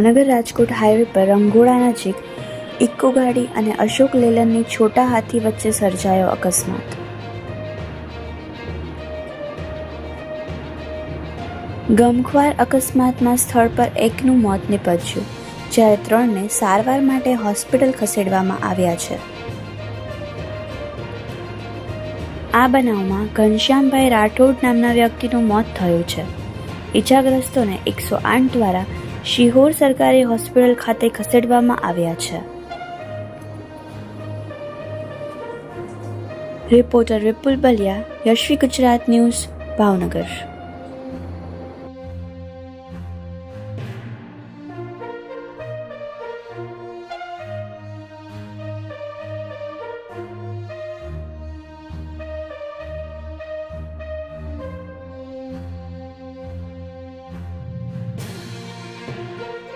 Bhavnagar Rajkot highway પર રંઘોળા નજીક eco ગાડી અને અશોક લેલનની છોટા હાથી વચ્ચે સર્જાયો અકસ્માત। ગમખ્વાર અકસ્માતમાં સ્થળ પર એકનું મોત નીપજ્યું, જ્યારે 3ને સારવાર માટે હોસ્પિટલ ખસેડવામાં આવ્યા છે। આ બનાવમાં ઘનશ્યામભાઈ રાઠોડ નામના વ્યક્તિનું મોત થયું છે। ઇજાગ્રસ્તોને 108 દ્વારા શિહોર સરકારી હોસ્પિટલ ખાતે ખસેડવામાં આવ્યા છે। રિપોર્ટર વિપુલ બલિયા, યશવી ગુજરાત ન્યૂઝ, ભાવનગર।